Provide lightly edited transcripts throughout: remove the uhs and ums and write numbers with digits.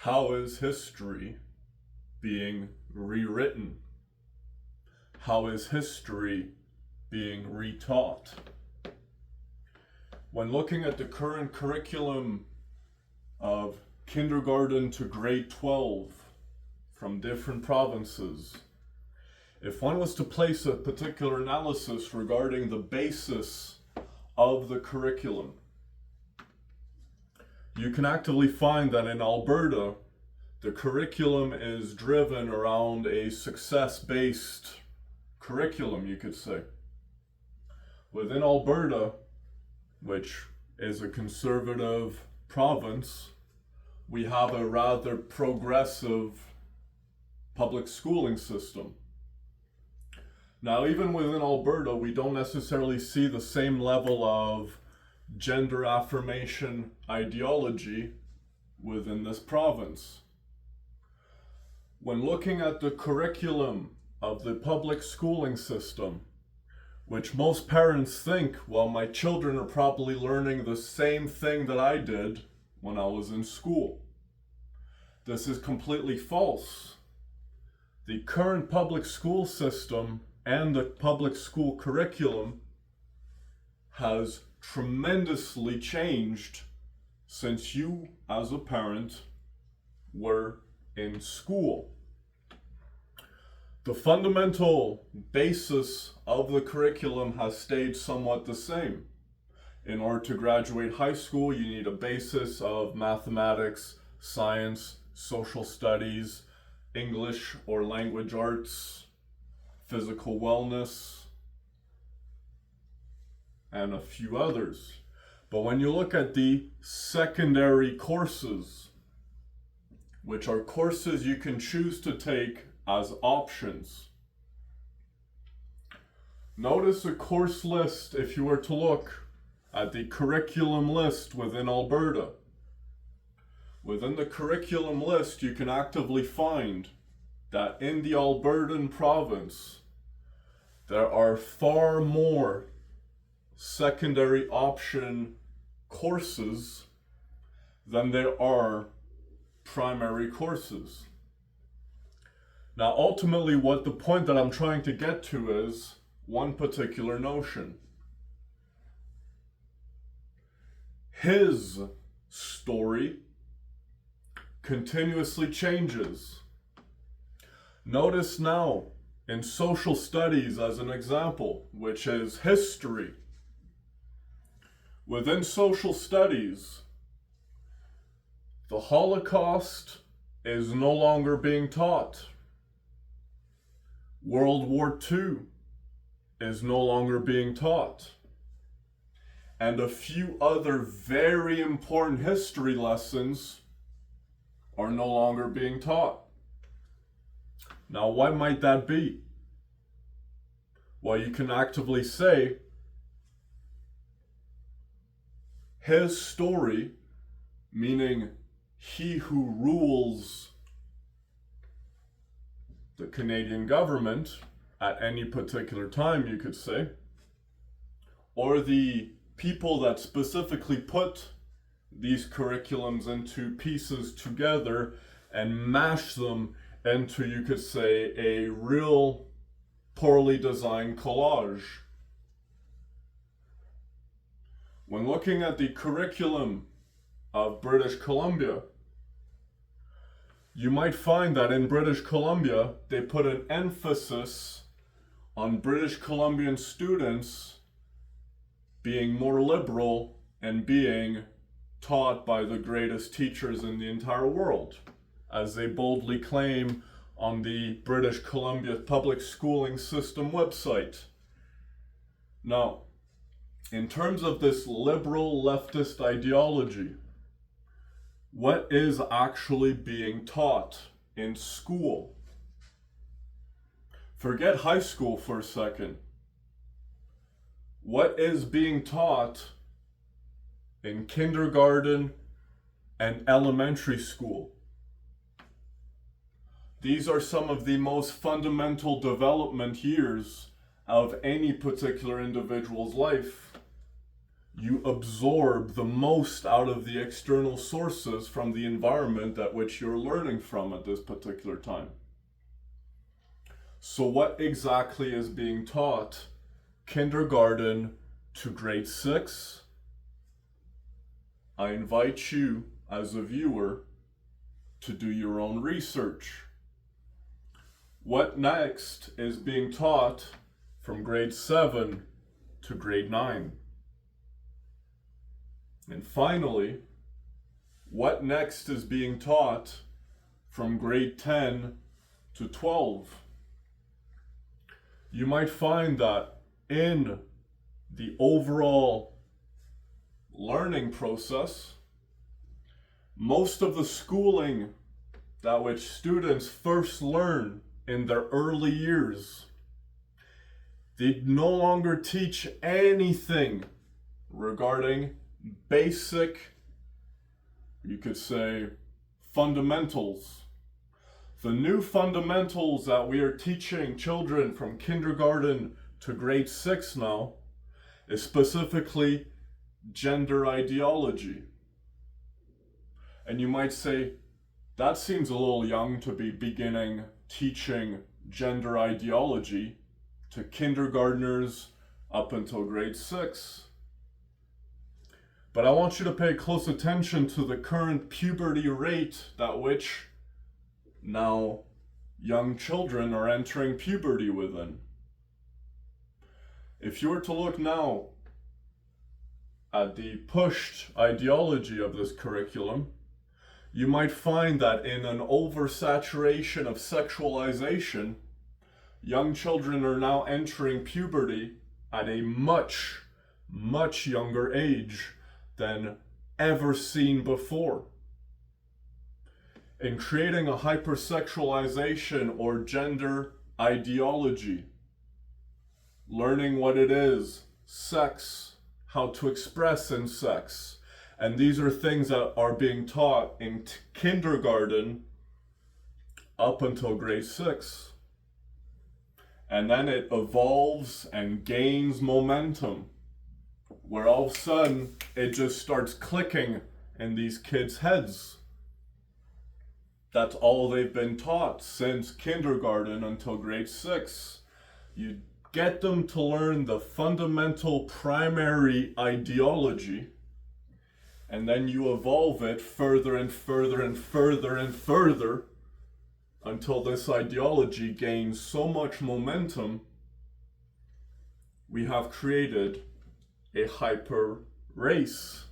How is history being rewritten? How is history being retaught? When looking at the current curriculum of kindergarten to grade 12 from different provinces, if one was to place a particular analysis regarding the basis of the curriculum, you can actively find that in Alberta, the curriculum is driven around a success-based curriculum, you could say. Within Alberta, which is a conservative province, we have a rather progressive public schooling system. Now, even within Alberta, we don't necessarily see the same level of gender affirmation ideology within this province. When looking at the curriculum of the public schooling system, which most parents think, well, my children are probably learning the same thing that I did when I was in school. This is completely false. The current public school system and the public school curriculum has tremendously changed since you, as a parent, were in school. The fundamental basis of the curriculum has stayed somewhat the same. In order to graduate high school, you need a basis of mathematics, science, social studies, English or language arts, physical wellness, and a few others. But when you look at the secondary courses, which are courses you can choose to take as options, notice a course list if you were to look at the curriculum list within Alberta. Within the curriculum list, you can actively find that in the Albertan province, there are far more secondary option courses than there are primary courses. Now, ultimately, what the point that I'm trying to get to is one particular notion. His story continuously changes. Notice now, in social studies as an example, which is history. Within social studies, the Holocaust is no longer being taught. World War II is no longer being taught. And a few other very important history lessons are no longer being taught. Now, why might that be? Well, you can actively say his story, meaning he who rules the Canadian government at any particular time, you could say, or the people that specifically put these curriculums into pieces together and mash them into, you could say, a real poorly designed collage. When looking at the curriculum of British Columbia, you might find that in British Columbia, they put an emphasis on British Columbian students being more liberal and being taught by the greatest teachers in the entire world, as they boldly claim on the British Columbia Public Schooling System website. Now, in terms of this liberal leftist ideology, what is actually being taught in school? Forget high school for a second. What is being taught in kindergarten and elementary school? These are some of the most fundamental development years of any particular individual's life. you absorb the most out of the external sources from the environment at which you're learning from at this particular time. So what exactly is being taught kindergarten to grade 6? I invite you as a viewer to do your own research. What next is being taught from grade 7 to grade 9? And finally, what next is being taught from grade 10 to 12? You might find that in the overall learning process, most of the schooling that which students first learn in their early years, they no longer teach anything regarding basic, you could say, fundamentals. The new fundamentals that we are teaching children from kindergarten to grade 6 now is specifically gender ideology. And you might say, that seems a little young to be beginning teaching gender ideology to kindergartners up until grade 6. But I want you to pay close attention to the current puberty rate at which now young children are entering puberty within. If you were to look now at the pushed ideology of this curriculum, you might find that in an oversaturation of sexualization, young children are now entering puberty at a much, much younger age than ever seen before. In creating a hypersexualization or gender ideology, learning what it is, sex, how to express in sex, and these are things that are being taught in kindergarten up until grade 6. And then it evolves and gains momentum, where all of a sudden it just starts clicking in these kids' heads. That's all they've been taught since kindergarten until grade 6. You get them to learn the fundamental primary ideology, and then you evolve it further and further and further and further until this ideology gains so much momentum, we have created a hyper race,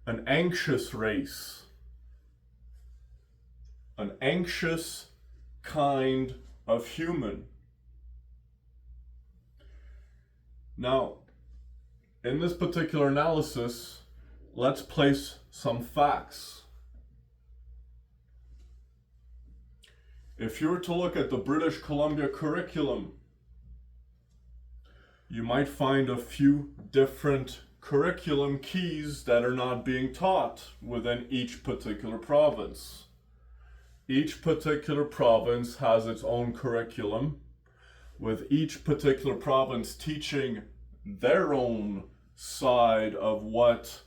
an anxious race, an anxious kind of human. Now, in this particular analysis, let's place some facts. If you were to look at the British Columbia curriculum, you might find a few different curriculum keys that are not being taught within each particular province. Each particular province has its own curriculum, with each particular province teaching their own side of what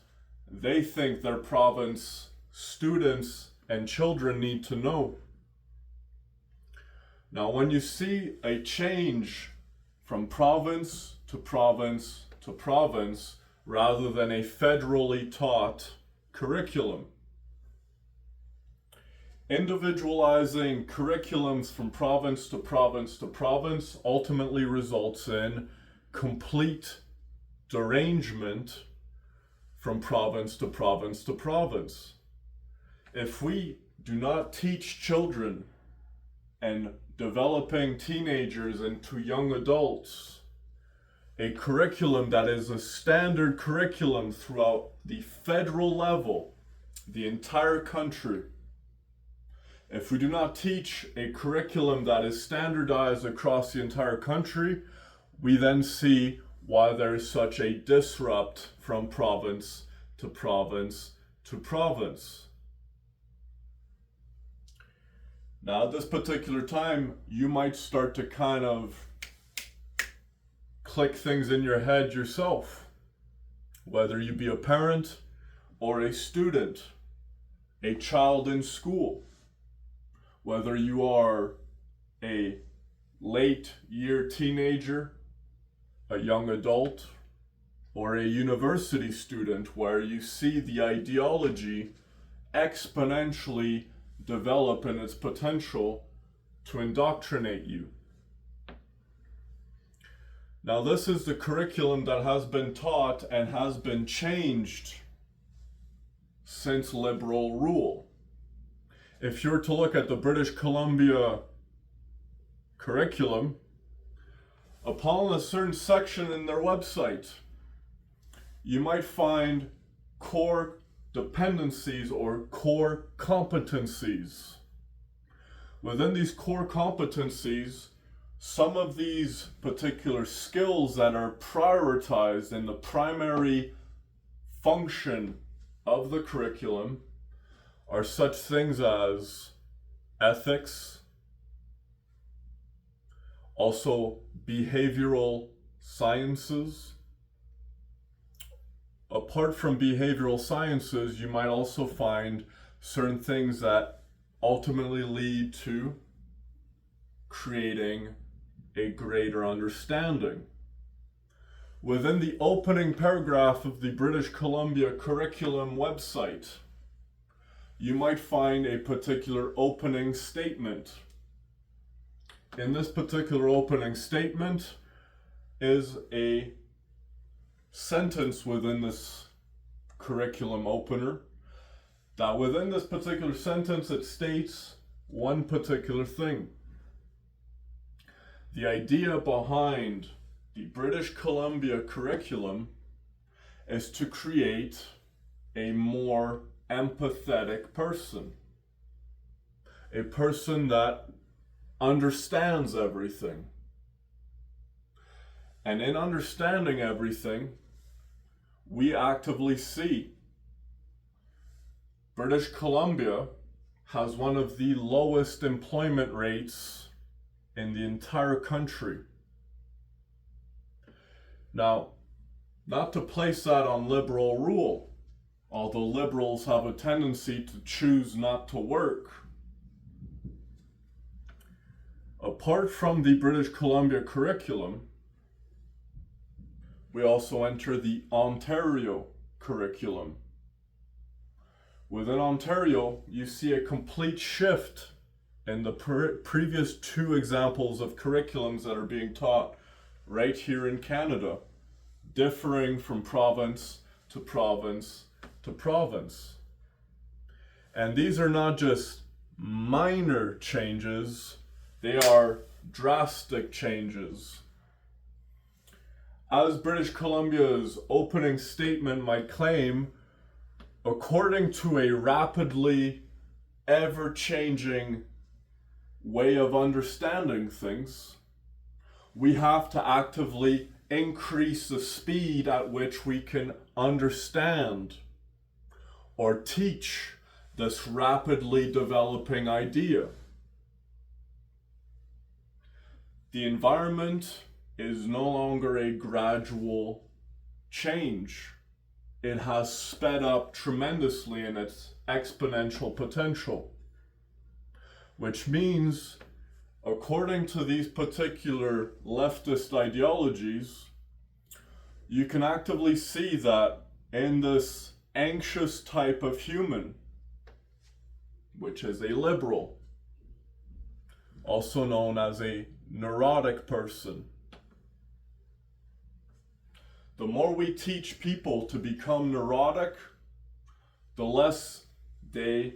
they think their province students and children need to know. Now, when you see a change from province to province to province, rather than a federally taught curriculum, individualizing curriculums from province to province to province ultimately results in complete derangement from province to province to province. If we do not teach children and developing teenagers into young adults a curriculum that is a standard curriculum throughout the federal level, the entire country, if we do not teach a curriculum that is standardized across the entire country, we then see why there is such a disrupt from province to province to province. Now, at this particular time, you might start to kind of click things in your head yourself. whether you be a parent or a student, a child in school, whether you are a late year teenager, a young adult, or a university student, where you see the ideology exponentially develop in its potential to indoctrinate you. Now, this is the curriculum that has been taught and has been changed since liberal rule. If you're to look at the British Columbia curriculum, upon a certain section in their website, you might find core dependencies or core competencies. Within these core competencies, some of these particular skills that are prioritized in the primary function of the curriculum are such things as ethics, also behavioral sciences. Apart from behavioral sciences, you might also find certain things that ultimately lead to creating a greater understanding. Within the opening paragraph of the British Columbia curriculum website, you might find a particular opening statement. In this particular opening statement is a sentence within this curriculum opener that within this particular sentence it states one particular thing. The idea behind the British Columbia curriculum is to create a more empathetic person, a person that understands everything. And in understanding everything, we actively see British Columbia has one of the lowest employment rates in the entire country. Now, not to place that on liberal rule, although liberals have a tendency to choose not to work. Apart from the British Columbia curriculum, we also enter the Ontario curriculum. Within Ontario, you see a complete shift in the previous two examples of curriculums that are being taught right here in Canada, differing from province to province to province. And these are not just minor changes, they are drastic changes. As British Columbia's opening statement might claim, according to a rapidly ever-changing way of understanding things, we have to actively increase the speed at which we can understand or teach this rapidly developing idea. The environment is no longer a gradual change. It has sped up tremendously in its exponential potential, which means, according to these particular leftist ideologies, you can actively see that in this anxious type of human, which is a liberal, also known as a neurotic person, the more we teach people to become neurotic, the less they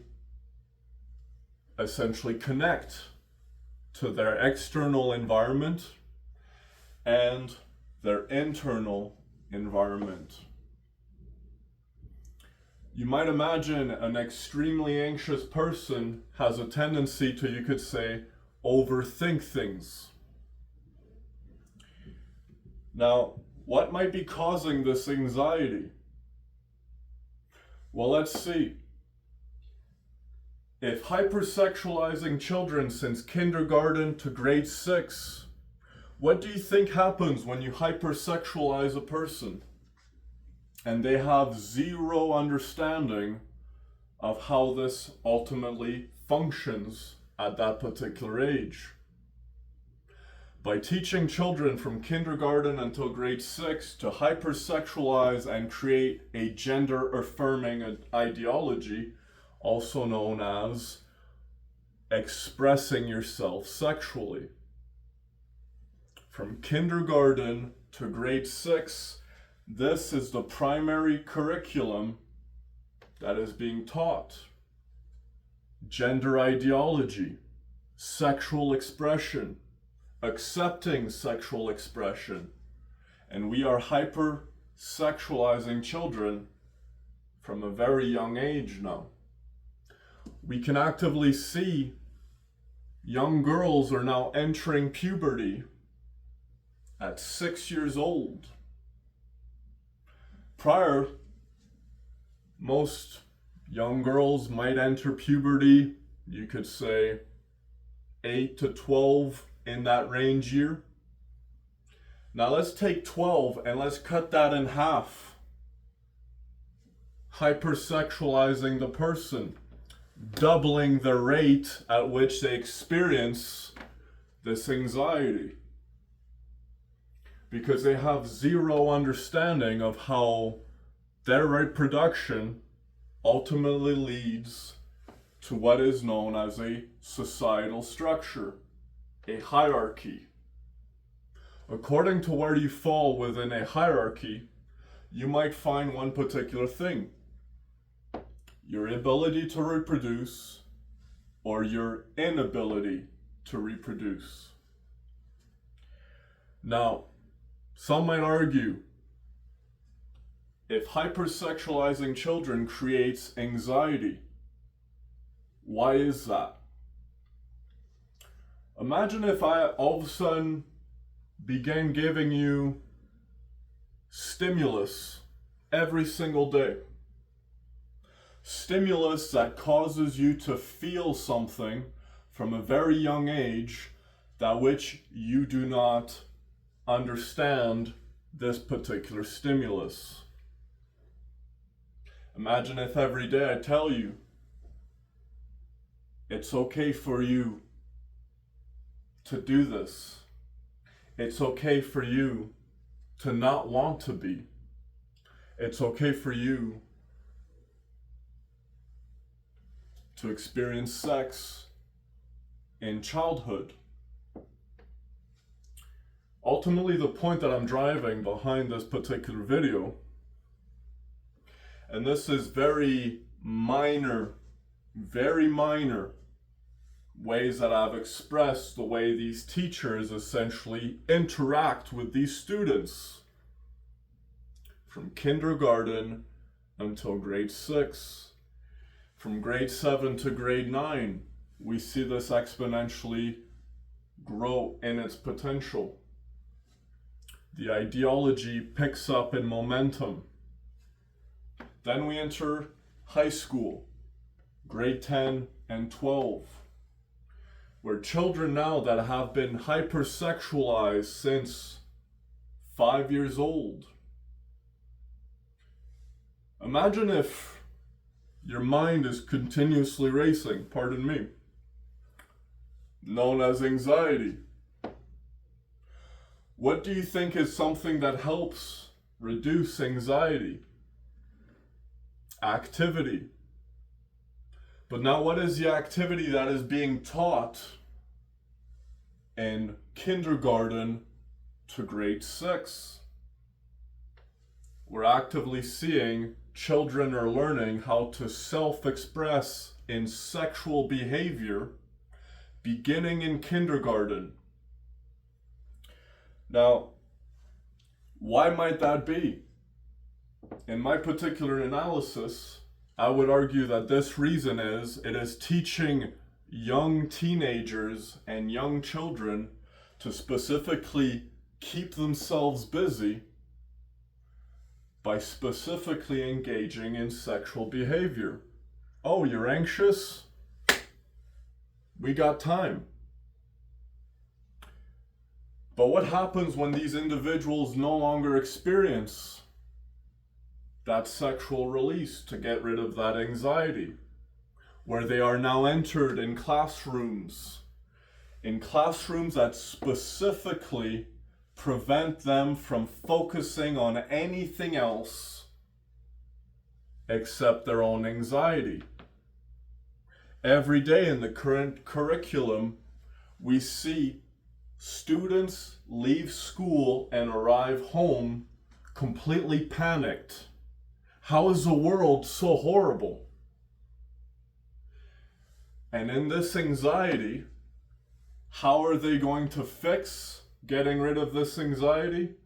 essentially connect to their external environment and their internal environment. You might imagine an extremely anxious person has a tendency to, you could say, overthink things. Now, what might be causing this anxiety? Well, let's see. If hypersexualizing children since kindergarten to grade 6, what do you think happens when you hypersexualize a person? and they have zero understanding of how this ultimately functions at that particular age. By teaching children from kindergarten until grade 6 to hypersexualize and create a gender-affirming ideology, also known as expressing yourself sexually. From kindergarten to grade 6, this is the primary curriculum that is being taught. Gender ideology, sexual expression, accepting sexual expression, and we are hyper-sexualizing children from a very young age now. We can actively see young girls are now entering puberty at 6 years old. Prior, most young girls might enter puberty, you could say 8 to 12, in that range year. Now let's take 12 and let's cut that in half. Hypersexualizing the person, doubling the rate at which they experience this anxiety. Because they have zero understanding of how their reproduction ultimately leads to what is known as a societal structure, a hierarchy. According to where you fall within a hierarchy, you might find one particular thing: your ability to reproduce or your inability to reproduce. Now, some might argue, if hypersexualizing children creates anxiety, why is that? Imagine if I all of a sudden began giving you stimulus every single day. Stimulus that causes you to feel something from a very young age that which you do not understand this particular stimulus. Imagine if every day I tell you, it's okay for you to do this. It's okay for you to not want to be. It's okay for you to experience sex in childhood. Ultimately, the point that I'm driving behind this particular video, and this is very minor ways that I've expressed the way these teachers essentially interact with these students from kindergarten until grade 6. From grade 7 to grade 9, we see this exponentially grow in its potential. The ideology picks up in momentum. Then we enter high school, grade 10 and 12, where children now that have been hypersexualized since 5 years old. Imagine if your mind is continuously racing, pardon me, known as anxiety. What do you think is something that helps reduce anxiety? Activity. But now what is the activity that is being taught in kindergarten to grade 6? We're actively seeing children are learning how to self-express in sexual behavior beginning in kindergarten. Now, why might that be? In my particular analysis, I would argue that this reason is it is teaching young teenagers and young children to specifically keep themselves busy by specifically engaging in sexual behavior. Oh, you're anxious? We got time. But what happens when these individuals no longer experience that sexual release, to get rid of that anxiety, where they are now entered in classrooms that specifically prevent them from focusing on anything else except their own anxiety. Every day in the current curriculum, we see students leave school and arrive home completely panicked. How is the world so horrible? And in this anxiety, how are they going to fix getting rid of this anxiety?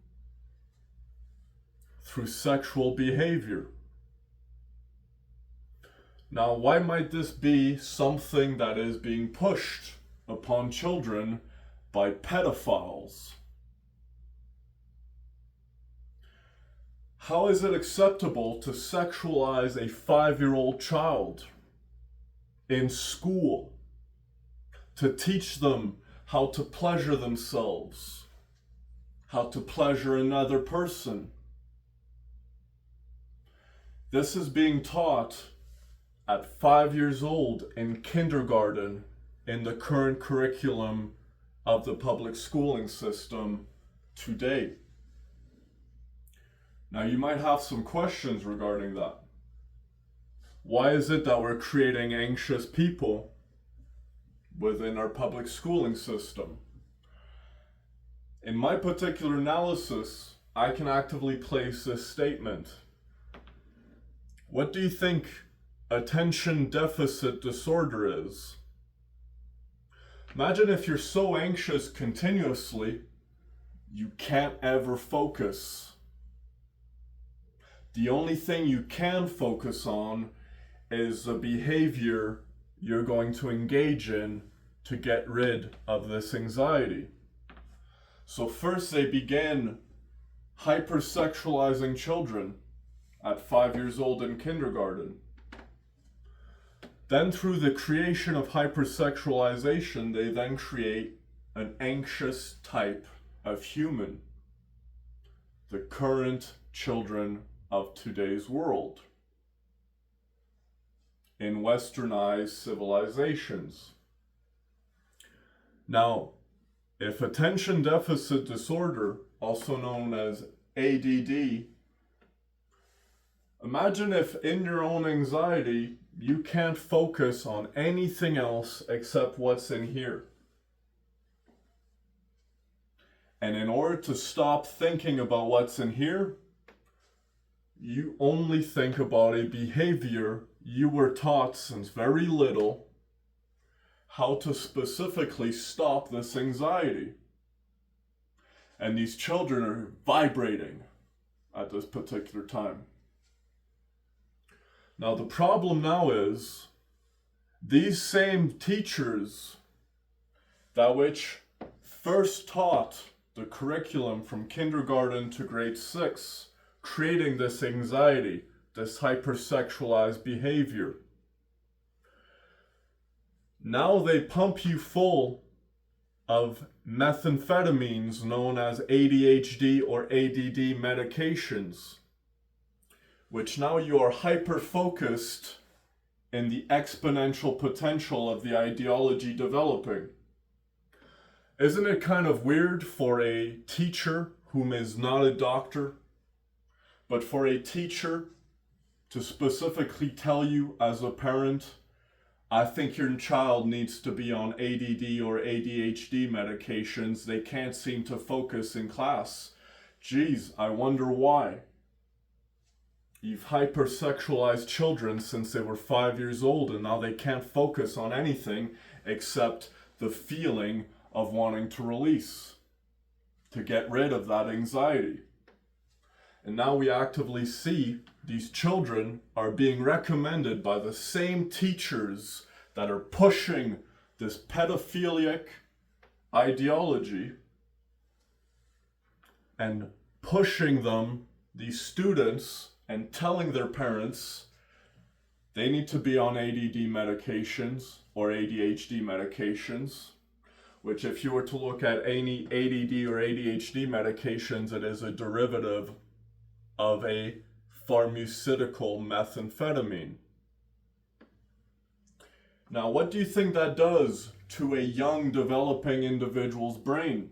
Through sexual behavior. Now, why might this be something that is being pushed upon children by pedophiles? How is it acceptable to sexualize a 5-year-old child in school, to teach them how to pleasure themselves, how to pleasure another person? This is being taught at 5 years old in kindergarten in the current curriculum of the public schooling system today. Now, you might have some questions regarding that. Why is it that we're creating anxious people within our public schooling system? In my particular analysis, I can actively place this statement. What do you think attention deficit disorder is? Imagine if you're so anxious continuously, you can't ever focus. The only thing you can focus on is the behavior you're going to engage in to get rid of this anxiety. So first they begin hypersexualizing children at 5 years old in kindergarten. Then through the creation of hypersexualization, they then create an anxious type of human, the current children of today's world in westernized civilizations. Now, if attention deficit disorder, also known as ADD, imagine if in your own anxiety you can't focus on anything else except what's in here. And in order to stop thinking about what's in here, you only think about a behavior you were taught since very little, how to specifically stop this anxiety. And these children are vibrating at this particular time. Now the problem now is, these same teachers that which first taught the curriculum from kindergarten to grade 6, creating this anxiety, this hypersexualized behavior. Now they pump you full of methamphetamines known as ADHD or ADD medications, which now you are hyper-focused in the exponential potential of the ideology developing. Isn't it kind of weird for a teacher whom is not a doctor, but for a teacher to specifically tell you as a parent, I think your child needs to be on ADD or ADHD medications. They can't seem to focus in class. Geez, I wonder why. You've hypersexualized children since they were 5 years old, and now they can't focus on anything except the feeling of wanting to release, to get rid of that anxiety. And now we actively see these children are being recommended by the same teachers that are pushing this pedophilic ideology and pushing them, these students, and telling their parents they need to be on ADD medications or ADHD medications, which if you were to look at any ADD or ADHD medications, it is a derivative of a pharmaceutical methamphetamine. Now, what do you think that does to a young developing individual's brain?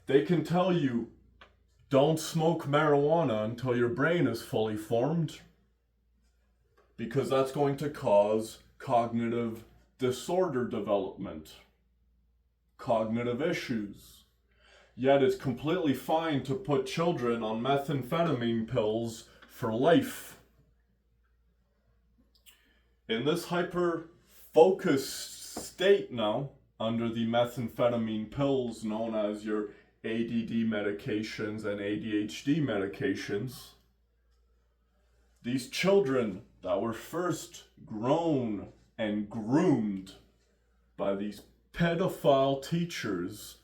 They can tell you, don't smoke marijuana until your brain is fully formed, because that's going to cause cognitive disorder development, cognitive issues. Yet it's completely fine to put children on methamphetamine pills for life. In this hyper-focused state now, under the methamphetamine pills known as your ADD medications and ADHD medications, these children that were first grown and groomed by these pedophile teachers,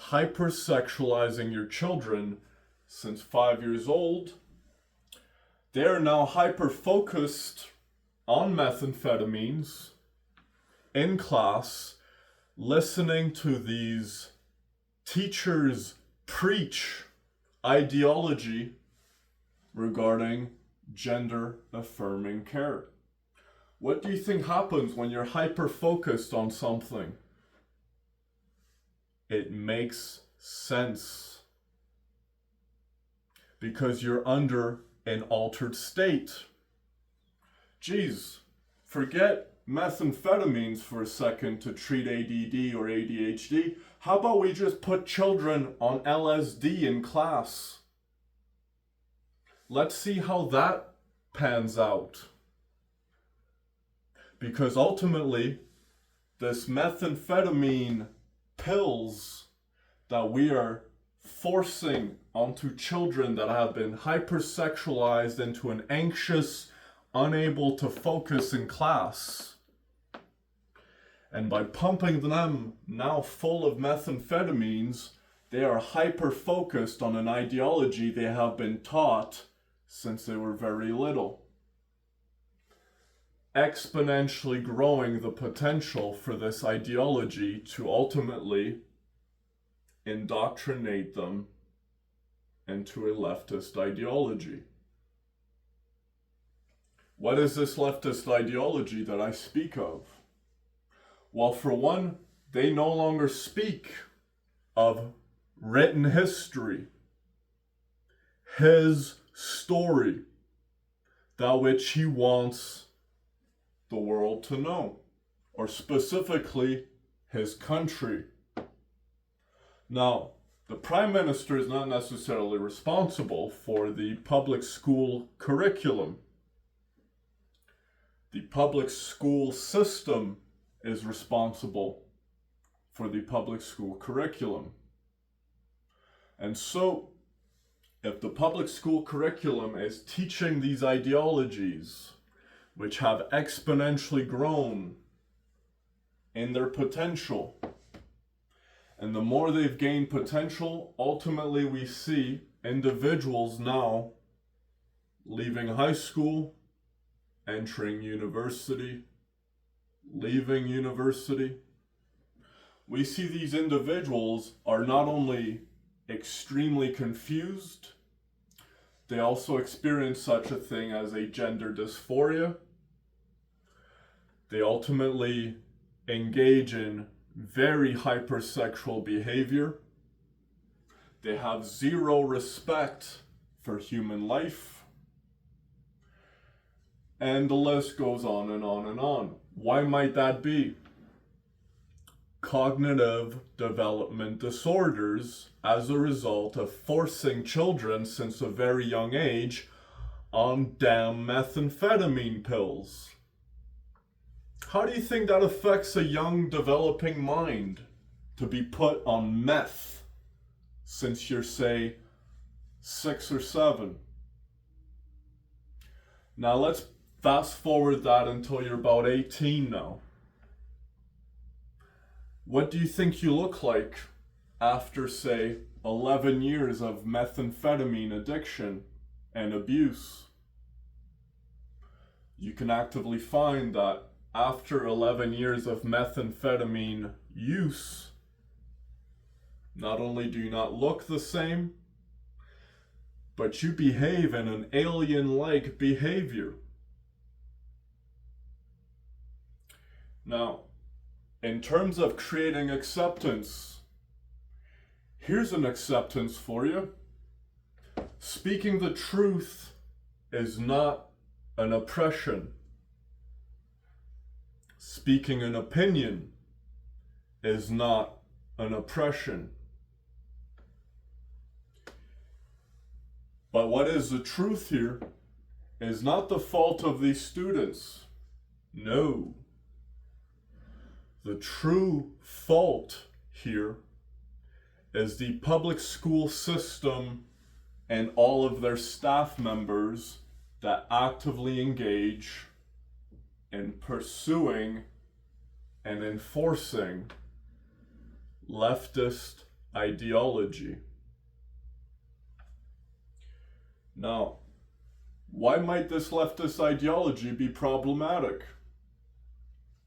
hypersexualizing your children since 5 years old, they're now hyper-focused on methamphetamines in class, listening to these teachers preach ideology regarding gender affirming care. What do you think happens when you're hyper-focused on something? It makes sense because you're under an altered state. Geez, forget methamphetamines for a second to treat ADD or ADHD. How about we just put children on LSD in class? Let's see how that pans out. Because ultimately, this methamphetamine pills that we are forcing onto children that have been hypersexualized into an anxious, unable to focus in class. And by pumping them now full of methamphetamines, they are hyper-focused on an ideology they have been taught since they were very little, exponentially growing the potential for this ideology to ultimately indoctrinate them into a leftist ideology. What is this leftist ideology that I speak of? Well, for one, they no longer speak of written history, his story, that which he wants the world to know, or specifically his country. Now, the Prime Minister is not necessarily responsible for the public school curriculum. The public school system is responsible for the public school curriculum. And so, if the public school curriculum is teaching these ideologies, which have exponentially grown in their potential, and the more they've gained potential, ultimately we see individuals now leaving high school, entering university, leaving university. We see these individuals are not only extremely confused, they also experience such a thing as a gender dysphoria. They ultimately engage in very hypersexual behavior. They have zero respect for human life. And the list goes on and on and on. Why might that be? Cognitive development disorders as a result of forcing children since a very young age on damn methamphetamine pills. How do you think that affects a young developing mind to be put on meth since you're, say, 6 or 7? Now let's fast forward that until you're about 18 now. What do you think you look like after, say, 11 years of methamphetamine addiction and abuse? You can actively find that after 11 years of methamphetamine use, not only do you not look the same, but you behave in an alien-like behavior. Now, in terms of creating acceptance, here's an acceptance for you. Speaking the truth is not an oppression. Speaking an opinion is not an oppression. But what is the truth here is not the fault of these students. No. The true fault here is the public school system and all of their staff members that actively engage in pursuing and enforcing leftist ideology. Now, why might this leftist ideology be problematic?